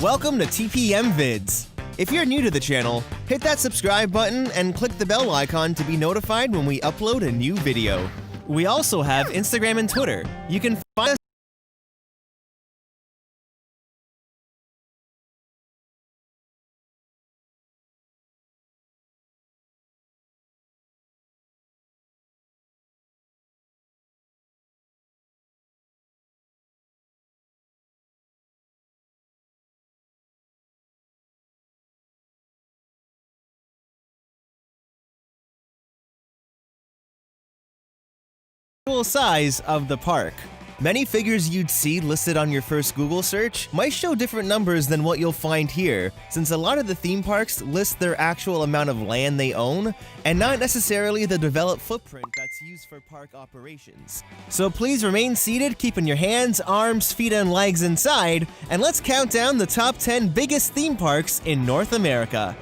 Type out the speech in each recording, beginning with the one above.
Welcome to TPM Vids. If you're new to the channel, hit that subscribe button and click the bell icon to be notified when we upload a new video. We also have Instagram and Twitter. You can find us size of the park. Many figures you'd see listed on your first Google search might show different numbers than what you'll find here, since a lot of the theme parks list their actual amount of land they own, and not necessarily the developed footprint that's used for park operations. So please remain seated, keeping your hands, arms, feet, and legs inside, and let's count down the top 10 biggest theme parks in North America.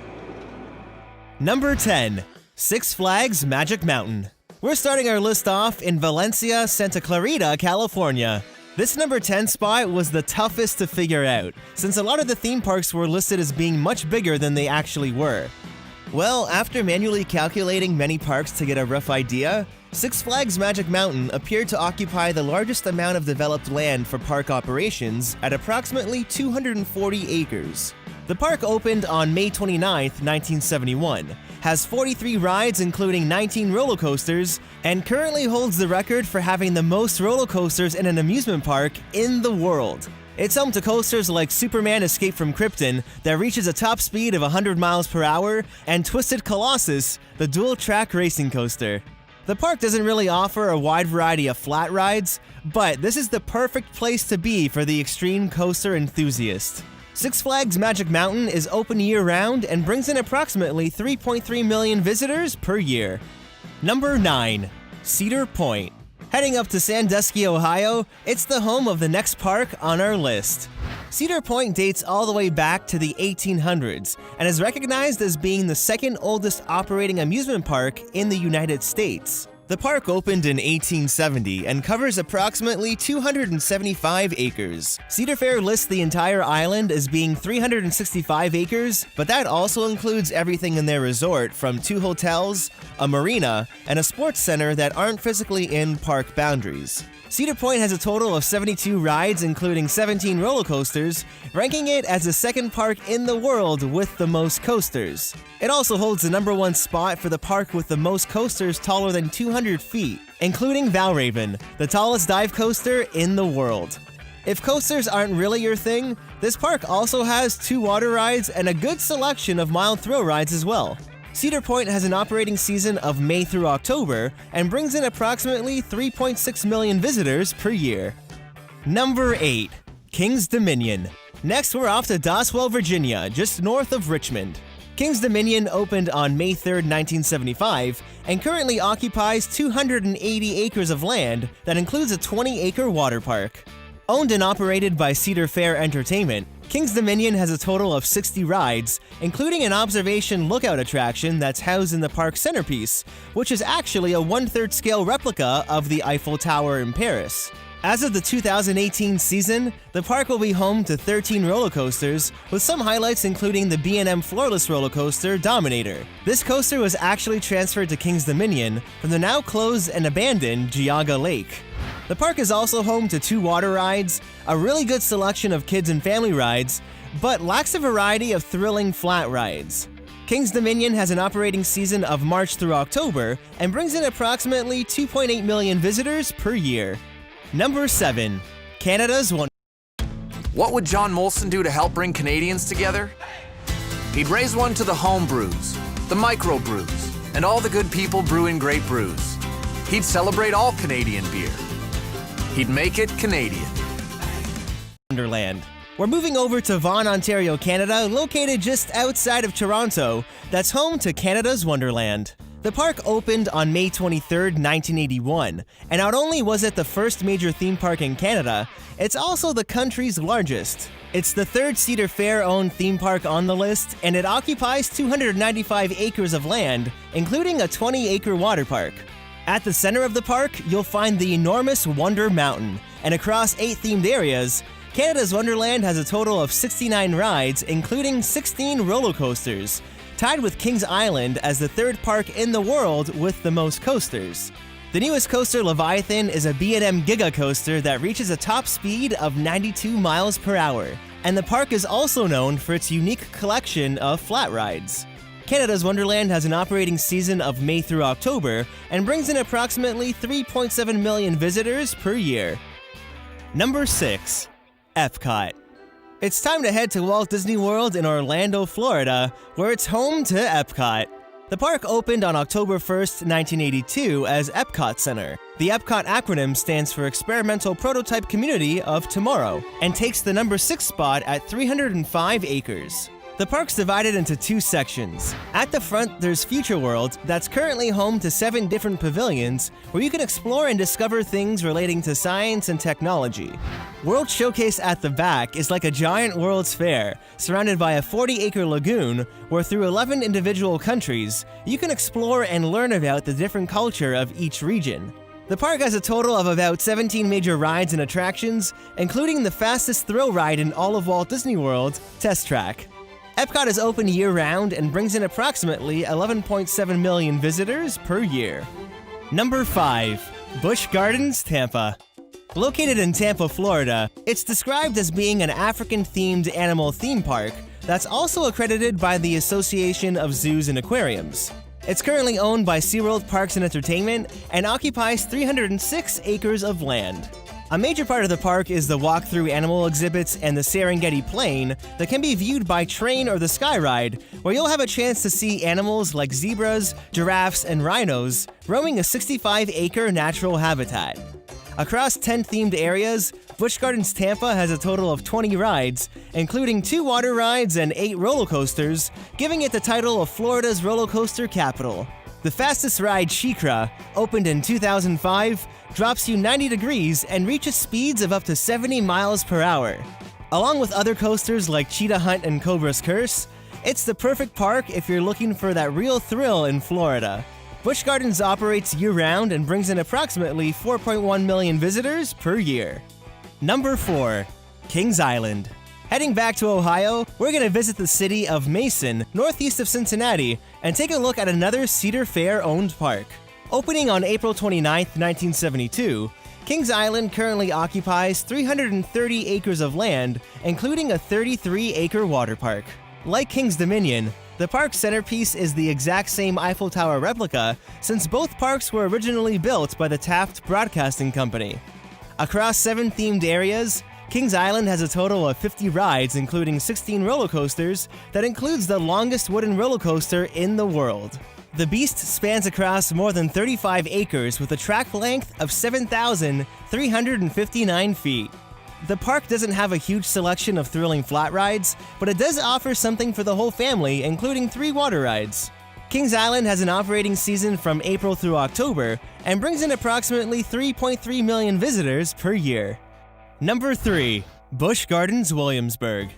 Number 10. Six Flags Magic Mountain. We're starting our list off in Valencia, Santa Clarita, California. This number 10 spot was the toughest to figure out, since a lot of the theme parks were listed as being much bigger than they actually were. Well, after manually calculating many parks to get a rough idea, Six Flags Magic Mountain appeared to occupy the largest amount of developed land for park operations at approximately 240 acres. The park opened on May 29, 1971, has 43 rides including 19 roller coasters, and currently holds the record for having the most roller coasters in an amusement park in the world. It's home to coasters like Superman Escape from Krypton that reaches a top speed of 100 miles per hour, and Twisted Colossus, the dual-track racing coaster. The park doesn't really offer a wide variety of flat rides, but this is the perfect place to be for the extreme coaster enthusiast. Six Flags Magic Mountain is open year-round and brings in approximately 3.3 million visitors per year. Number 9. Cedar Point. Heading up to Sandusky, Ohio, it's the home of the next park on our list. Cedar Point dates all the way back to the 1800s and is recognized as being the second oldest operating amusement park in the United States. The park opened in 1870 and covers approximately 275 acres. Cedar Fair lists the entire island as being 365 acres, but that also includes everything in their resort from 2 hotels, a marina, and a sports center that aren't physically in park boundaries. Cedar Point has a total of 72 rides, including 17 roller coasters, ranking it as the second park in the world with the most coasters. It also holds the number 1 spot for the park with the most coasters taller than 200 feet, including Valravn, the tallest dive coaster in the world. If coasters aren't really your thing, this park also has 2 water rides and a good selection of mild thrill rides as well. Cedar Point has an operating season of May through October and brings in approximately 3.6 million visitors per year. Number 8. Kings Dominion. Next, we're off to Doswell, Virginia, just north of Richmond. Kings Dominion opened on May 3, 1975, and currently occupies 280 acres of land that includes a 20-acre water park. Owned and operated by Cedar Fair Entertainment, Kings Dominion has a total of 60 rides, including an observation lookout attraction that's housed in the park's centerpiece, which is actually a 1/3 scale replica of the Eiffel Tower in Paris. As of the 2018 season, the park will be home to 13 roller coasters, with some highlights including the B&M floorless roller coaster Dominator. This coaster was actually transferred to Kings Dominion from the now closed and abandoned Geauga Lake. The park is also home to 2 water rides, a really good selection of kids and family rides, but lacks a variety of thrilling flat rides. Kings Dominion has an operating season of March through October and brings in approximately 2.8 million visitors per year. Number 7. Canada's Wonderland. What would John Molson do to help bring Canadians together? He'd raise one to the home brews, the micro brews, and all the good people brewing great brews. He'd celebrate all Canadian beer. He'd make it Canadian. Wonderland. We're moving over to Vaughan, Ontario, Canada, located just outside of Toronto, that's home to Canada's Wonderland. The park opened on May 23, 1981, and not only was it the first major theme park in Canada, it's also the country's largest. It's the 3rd Cedar Fair-owned theme park on the list, and it occupies 295 acres of land, including a 20-acre water park. At the center of the park, you'll find the enormous Wonder Mountain, and across 8 themed areas, Canada's Wonderland has a total of 69 rides, including 16 roller coasters, tied with Kings Island as the third park in the world with the most coasters. The newest coaster, Leviathan, is a B&M Giga coaster that reaches a top speed of 92 miles per hour, and the park is also known for its unique collection of flat rides. Canada's Wonderland has an operating season of May through October and brings in approximately 3.7 million visitors per year. Number 6. Epcot. It's time to head to Walt Disney World in Orlando, Florida, where it's home to Epcot. The park opened on October 1st, 1982 as Epcot Center. The Epcot acronym stands for Experimental Prototype Community of Tomorrow and takes the number 6 spot at 305 acres. The park's divided into 2 sections. At the front, there's Future World, that's currently home to 7 different pavilions where you can explore and discover things relating to science and technology. World Showcase at the back is like a giant World's Fair, surrounded by a 40-acre lagoon where through 11 individual countries, you can explore and learn about the different culture of each region. The park has a total of about 17 major rides and attractions, including the fastest thrill ride in all of Walt Disney World, Test Track. Epcot is open year-round and brings in approximately 11.7 million visitors per year. Number 5. Busch Gardens, Tampa. Located in Tampa, Florida, it's described as being an African-themed animal theme park that's also accredited by the Association of Zoos and Aquariums. It's currently owned by SeaWorld Parks and Entertainment and occupies 306 acres of land. A major part of the park is the walk-through animal exhibits and the Serengeti Plain that can be viewed by train or the Sky Ride, where you'll have a chance to see animals like zebras, giraffes, and rhinos roaming a 65-acre natural habitat. Across 10 themed areas, Busch Gardens Tampa has a total of 20 rides, including 2 water rides and 8 roller coasters, giving it the title of Florida's roller coaster capital. The fastest ride, SheiKra, opened in 2005, drops you 90 degrees and reaches speeds of up to 70 miles per hour. Along with other coasters like Cheetah Hunt and Cobra's Curse, it's the perfect park if you're looking for that real thrill in Florida. Busch Gardens operates year-round and brings in approximately 4.1 million visitors per year. Number 4. Kings Island. Heading back to Ohio, we're going to visit the city of Mason, northeast of Cincinnati, and take a look at another Cedar Fair-owned park. Opening on April 29, 1972, Kings Island currently occupies 330 acres of land, including a 33-acre water park. Like Kings Dominion, the park's centerpiece is the exact same Eiffel Tower replica, since both parks were originally built by the Taft Broadcasting Company. Across 7 themed areas, Kings Island has a total of 50 rides, including 16 roller coasters, that includes the longest wooden roller coaster in the world. The beast spans across more than 35 acres with a track length of 7,359 feet. The park doesn't have a huge selection of thrilling flat rides, but it does offer something for the whole family, including 3 water rides. Kings Island has an operating season from April through October and brings in approximately 3.3 million visitors per year. Number 3. Busch Gardens, Williamsburg.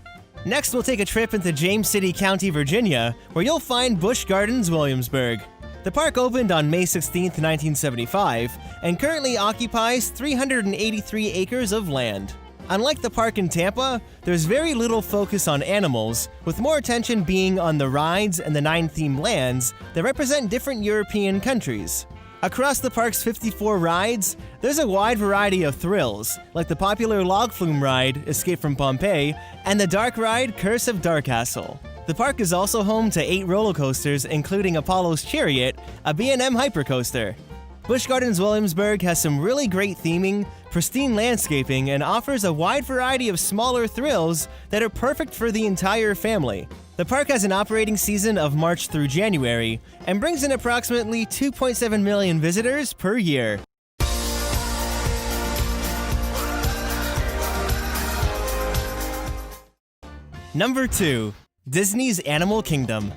Next, we'll take a trip into James City County, Virginia, where you'll find Busch Gardens, Williamsburg. The park opened on May 16, 1975, and currently occupies 383 acres of land. Unlike the park in Tampa, there's very little focus on animals, with more attention being on the rides and the 9 themed lands that represent different European countries. Across the park's 54 rides, there's a wide variety of thrills, like the popular log flume ride, Escape from Pompeii, and the dark ride, Curse of Darkcastle. The park is also home to 8 roller coasters, including Apollo's Chariot, a B&M hypercoaster. Busch Gardens Williamsburg has some really great theming, pristine landscaping, and offers a wide variety of smaller thrills that are perfect for the entire family. The park has an operating season of March through January and brings in approximately 2.7 million visitors per year. Number 2. Disney's Animal Kingdom.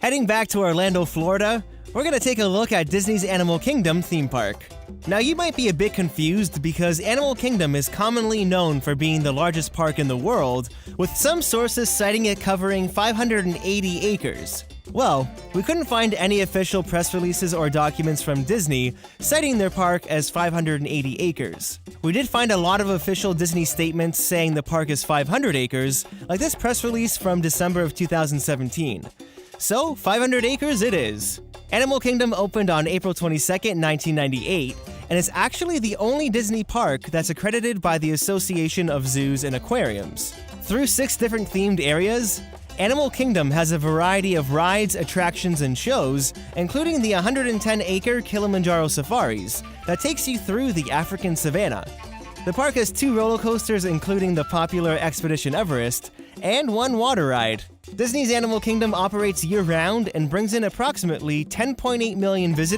Heading back to Orlando, Florida, we're going to take a look at Disney's Animal Kingdom theme park. Now, you might be a bit confused because Animal Kingdom is commonly known for being the largest park in the world, with some sources citing it covering 580 acres. Well, we couldn't find any official press releases or documents from Disney citing their park as 580 acres. We did find a lot of official Disney statements saying the park is 500 acres, like this press release from December of 2017. So, 500 acres it is. Animal Kingdom opened on April 22, 1998, and is actually the only Disney park that's accredited by the Association of Zoos and Aquariums. Through 6 different themed areas, Animal Kingdom has a variety of rides, attractions, and shows, including the 110-acre Kilimanjaro Safaris that takes you through the African savanna. The park has 2 roller coasters, including the popular Expedition Everest, and 1 water ride. Disney's Animal Kingdom operates year-round and brings in approximately 10.8 million visitors